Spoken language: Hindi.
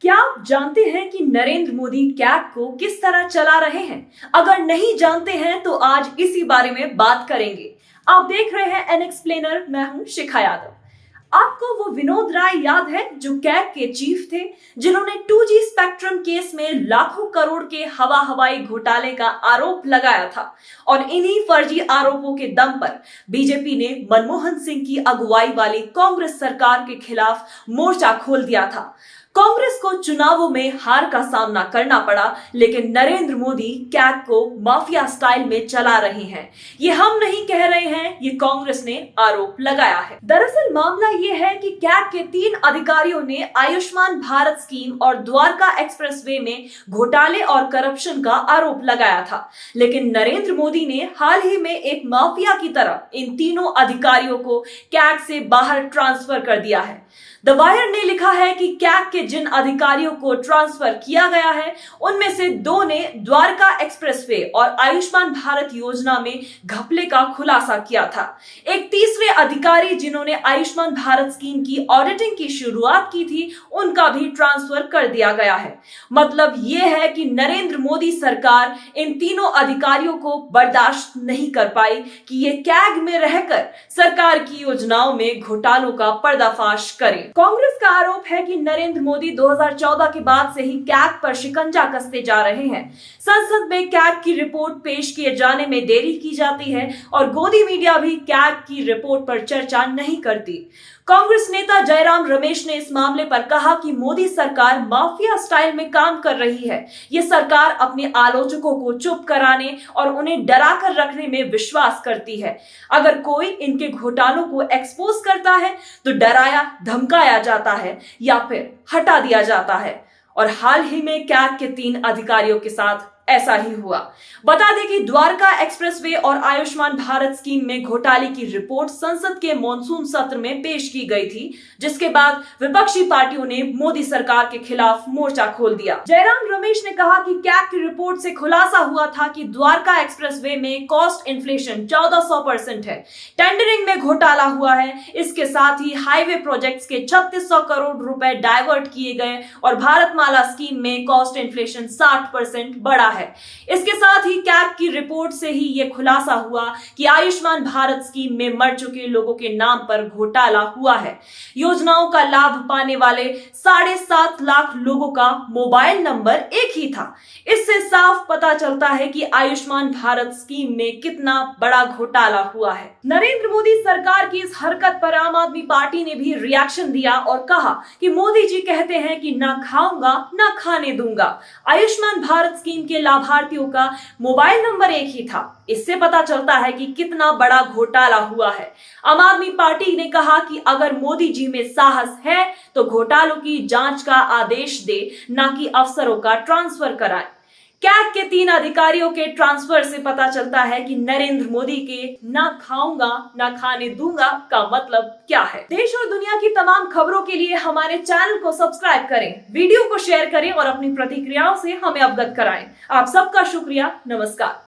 क्या आप जानते हैं कि नरेंद्र मोदी कैग को किस तरह चला रहे हैं? अगर नहीं जानते हैं तो आज इसी बारे में बात करेंगे। आप देख रहे हैं एन एक्सप्लेनर, मैं हूं शिखा यादव। आपको वो विनोद राय याद है जो कैग के चीफ थे, जिन्होंने 2G स्पेक्ट्रम केस में लाखों करोड़ के हवाई घोटाले का आरोप लगाया था और इन्हीं फर्जी आरोपों के दम पर बीजेपी ने मनमोहन सिंह की अगुवाई वाली कांग्रेस सरकार के खिलाफ मोर्चा खोल दिया था। कांग्रेस को चुनावों में हार का सामना करना पड़ा, लेकिन नरेंद्र मोदी कैग को माफिया स्टाइल में चला रहे हैं। ये हम नहीं कह रहे हैं, ये कांग्रेस ने आरोप लगाया है। दरअसल मामला ये है कि कैग के 3 अधिकारियों ने आयुष्मान भारत स्कीम और द्वारका एक्सप्रेसवे में घोटाले और करप्शन का आरोप लगाया था, लेकिन नरेंद्र मोदी ने हाल ही में एक माफिया की तरह इन तीनों अधिकारियों को कैग से बाहर ट्रांसफर कर दिया है। द वायर ने लिखा है कि कैग के जिन अधिकारियों को ट्रांसफर किया गया है, उनमें से 2 ने द्वारका एक्सप्रेसवे और आयुष्मान भारत योजना में घपले का खुलासा किया था। एक तीसरे अधिकारी जिन्होंने आयुष्मान भारत स्कीम की ऑडिटिंग की शुरुआत की थी, उनका भी ट्रांसफर कर दिया गया है। मतलब यह है कि नरेंद्र मोदी सरकार इन तीनों अधिकारियों को बर्दाश्त नहीं कर पाई कि ये कैग में रहकर सरकार की योजनाओं में घोटालों का पर्दाफाश करें। कांग्रेस का आरोप है कि नरेंद्र मोदी 2014 के बाद से ही कैग पर शिकंजा कसते जा रहे हैं। संसद में कैग की रिपोर्ट पेश किए जाने में देरी की जाती है और गोदी मीडिया भी कैग की रिपोर्ट पर चर्चा नहीं करती। कांग्रेस नेता जयराम रमेश ने इस मामले पर कहा कि मोदी सरकार माफिया स्टाइल में काम कर रही है। ये सरकार अपने आलोचकों को चुप कराने और उन्हें डरा कर रखने में विश्वास करती है। अगर कोई इनके घोटालों को एक्सपोज करता है तो डराया धमकाया जाता है या फिर हटा दिया जाता है, और हाल ही में कैग के 3 अधिकारियों के साथ ऐसा ही हुआ। बता दें कि द्वारका एक्सप्रेसवे और आयुष्मान भारत स्कीम में घोटाले की रिपोर्ट संसद के मॉनसून सत्र में पेश की गई थी, जिसके बाद विपक्षी पार्टियों ने मोदी सरकार के खिलाफ मोर्चा खोल दिया। जयराम रमेश ने कहा कि कैग की रिपोर्ट से खुलासा हुआ था कि द्वारका एक्सप्रेसवे में कॉस्ट इन्फ्लेशन 1400% है, टेंडरिंग में घोटाला हुआ है। इसके साथ ही हाईवे प्रोजेक्ट्स के 3600 करोड़ रुपए डाइवर्ट किए गए और भारतमाला स्कीम में कॉस्ट इन्फ्लेशन 60% बढ़ा है। इसके साथ ही कैग की रिपोर्ट से ही यह खुलासा हुआ कि आयुष्मान भारत स्कीम में मर चुके लोगों के नाम पर घोटाला हुआ है। योजनाओं का लाभ पाने वाले 7.5 लाख लोगों का मोबाइल नंबर एक ही था। इससे साफ पता चलता है कि आयुष्मान भारत स्कीम में कितना बड़ा घोटाला हुआ है। नरेंद्र मोदी सरकार की इस हरकत पर आम आदमी पार्टी ने भी रिएक्शन दिया और कहा कि मोदी जी कहते हैं कि ना खाऊंगा ना खाने दूंगा। आयुष्मान भारत स्कीम के लाभार्थियों का मोबाइल नंबर एक ही था। इससे पता चलता है कि कितना बड़ा घोटाला हुआ है। आम आदमी पार्टी ने कहा कि अगर मोदी जी में साहस है तो घोटालों की जांच का आदेश दे, ना कि अफसरों का ट्रांसफर कराए। कैग के 3 अधिकारियों के ट्रांसफर से पता चलता है कि नरेंद्र मोदी के ना खाऊंगा ना खाने दूंगा का मतलब क्या है। देश और दुनिया की तमाम खबरों के लिए हमारे चैनल को सब्सक्राइब करें, वीडियो को शेयर करें और अपनी प्रतिक्रियाओं से हमें अवगत कराएं। आप सबका शुक्रिया। नमस्कार।